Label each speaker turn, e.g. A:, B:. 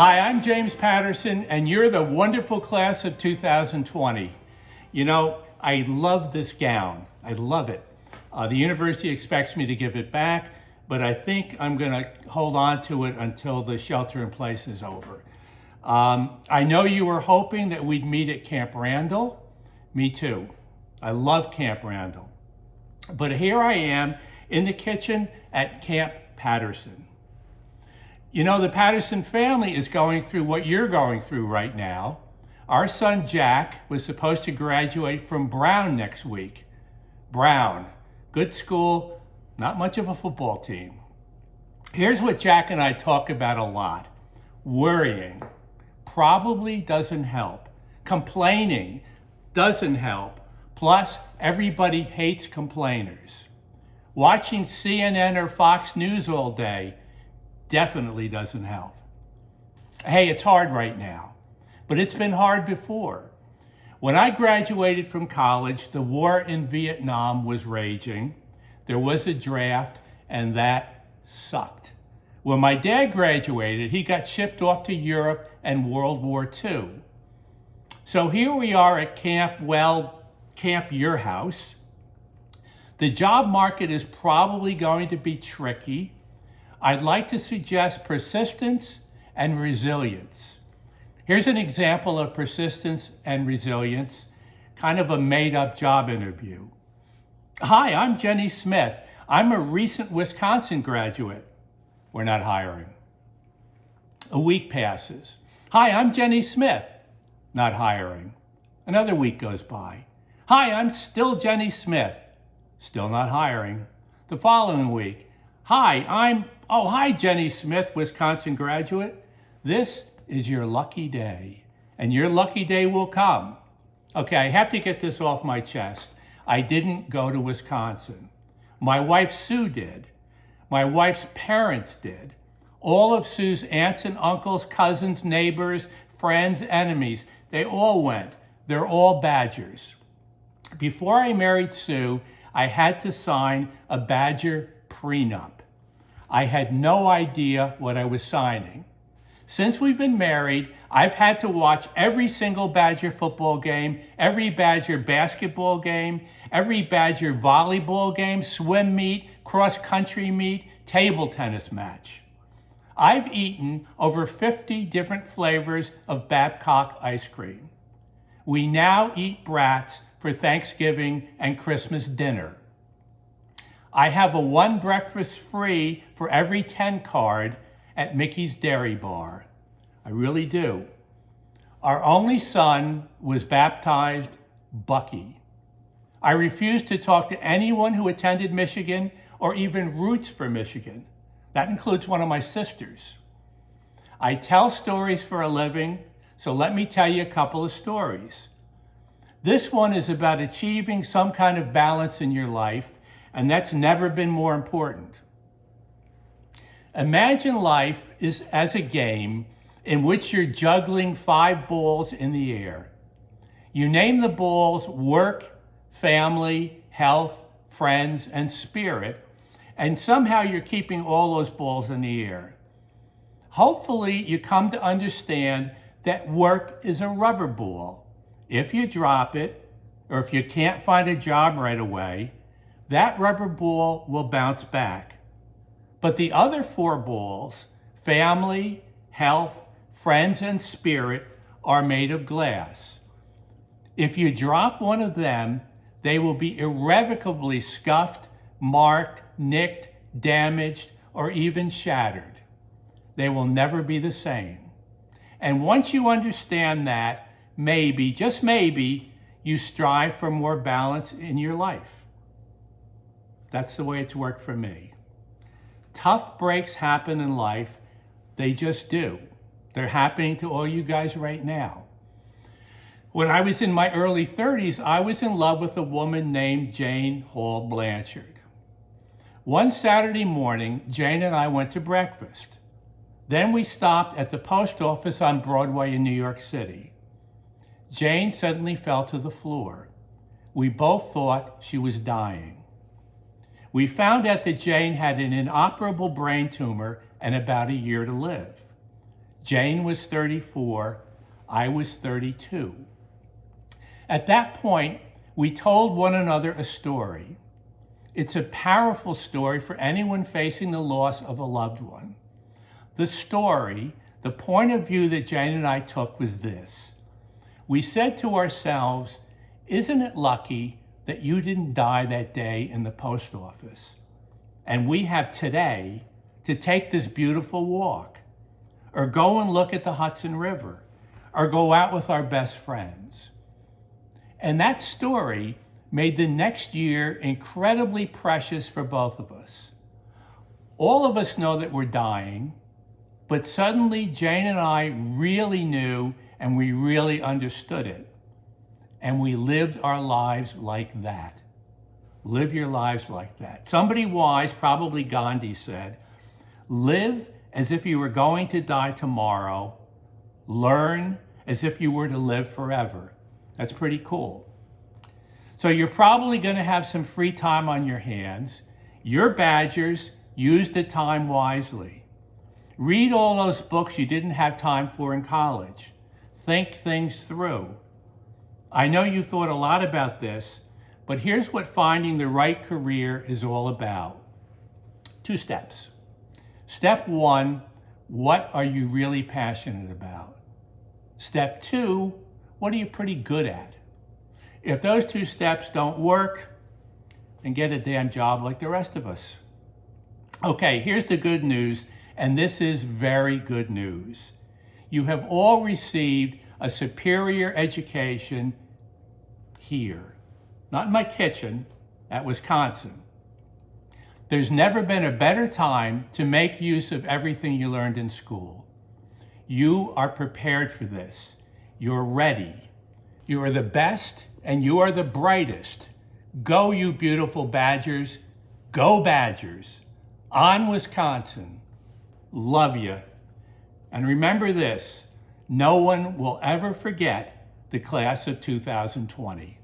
A: Hi, I'm James Patterson, and you're the wonderful class of 2020. You know, I love this gown. I love it. The university expects me to give it back, but I think I'm going to hold on to it until the shelter in place is over. I know you were hoping that we'd meet at Camp Randall. Me too. I love Camp Randall. But here I am in the kitchen at Camp Patterson. You know, the Patterson family is going through what you're going through right now. Our son Jack was supposed to graduate from Brown next week. Brown, good school, not much of a football team. Here's what Jack and I talk about a lot. Worrying probably doesn't help. Complaining doesn't help. Plus, everybody hates complainers. Watching CNN or Fox News all day definitely doesn't help. Hey, it's hard right now, but it's been hard before. When I graduated from college, the war in Vietnam was raging. There was a draft, and that sucked. When my dad graduated, he got shipped off to Europe and World War II. So here we are at Camp Your House. The job market is probably going to be tricky. I'd like to suggest persistence and resilience. Here's an example of persistence and resilience, kind of a made-up job interview. Hi, I'm Jenny Smith. I'm a recent Wisconsin graduate. We're not hiring. A week passes. Hi, I'm Jenny Smith. Not hiring. Another week goes by. Hi, I'm still Jenny Smith. Still not hiring. The following week. Hi, Jenny Smith, Wisconsin graduate. This is your lucky day, and your lucky day will come. Okay, I have to get this off my chest. I didn't go to Wisconsin. My wife, Sue, did. My wife's parents did. All of Sue's aunts and uncles, cousins, neighbors, friends, enemies, they all went. They're all Badgers. Before I married Sue, I had to sign a Badger prenup. I had no idea what I was signing. Since we've been married, I've had to watch every single Badger football game, every Badger basketball game, every Badger volleyball game, swim meet, cross-country meet, table tennis match. I've eaten over 50 different flavors of Babcock ice cream. We now eat brats for Thanksgiving and Christmas dinner. I have a one breakfast free for every 10 card at Mickey's Dairy Bar. I really do. Our only son was baptized Bucky. I refuse to talk to anyone who attended Michigan or even roots for Michigan. That includes one of my sisters. I tell stories for a living, so let me tell you a couple of stories. This one is about achieving some kind of balance in your life, and that's never been more important. Imagine life is as a game in which you're juggling 5 balls in the air. You name the balls work, family, health, friends, and spirit, and somehow you're keeping all those balls in the air. Hopefully, you come to understand that work is a rubber ball. If you drop it, or if you can't find a job right away, that rubber ball will bounce back. But the other 4 balls, family, health, friends, and spirit, are made of glass. If you drop one of them, they will be irrevocably scuffed, marked, nicked, damaged, or even shattered. They will never be the same. And once you understand that, maybe, just maybe, you strive for more balance in your life. That's the way it's worked for me. Tough breaks happen in life. They just do. They're happening to all you guys right now. When I was in my early 30s, I was in love with a woman named Jane Hall Blanchard. One Saturday morning, Jane and I went to breakfast. Then we stopped at the post office on Broadway in New York City. Jane suddenly fell to the floor. We both thought she was dying. We found out that Jane had an inoperable brain tumor and about a year to live. Jane was 34. I was 32. At that point, we told one another a story. It's a powerful story for anyone facing the loss of a loved one. The story, the point of view that Jane and I took was this. We said to ourselves, isn't it lucky that you didn't die that day in the post office? And we have today to take this beautiful walk, or go and look at the Hudson River, or go out with our best friends. And that story made the next year incredibly precious for both of us. All of us know that we're dying, but suddenly Jane and I really knew and we really understood it. And we lived our lives like that. Live your lives like that. Somebody wise, probably Gandhi, said, live as if you were going to die tomorrow. Learn as if you were to live forever. That's pretty cool. So you're probably going to have some free time on your hands. You're Badgers. Use the time wisely. Read all those books you didn't have time for in college. Think things through. I know you thought a lot about this, but here's what finding the right career is all about. 2 steps. Step 1, what are you really passionate about? Step 2, what are you pretty good at? If those 2 steps don't work, then get a damn job like the rest of us. Okay, here's the good news, and this is very good news. You have all received a superior education here. Not in my kitchen, at Wisconsin. There's never been a better time to make use of everything you learned in school. You are prepared for this. You're ready. You are the best and you are the brightest. Go, you beautiful Badgers. Go Badgers. On Wisconsin. Love you. And remember this, no one will ever forget the class of 2020.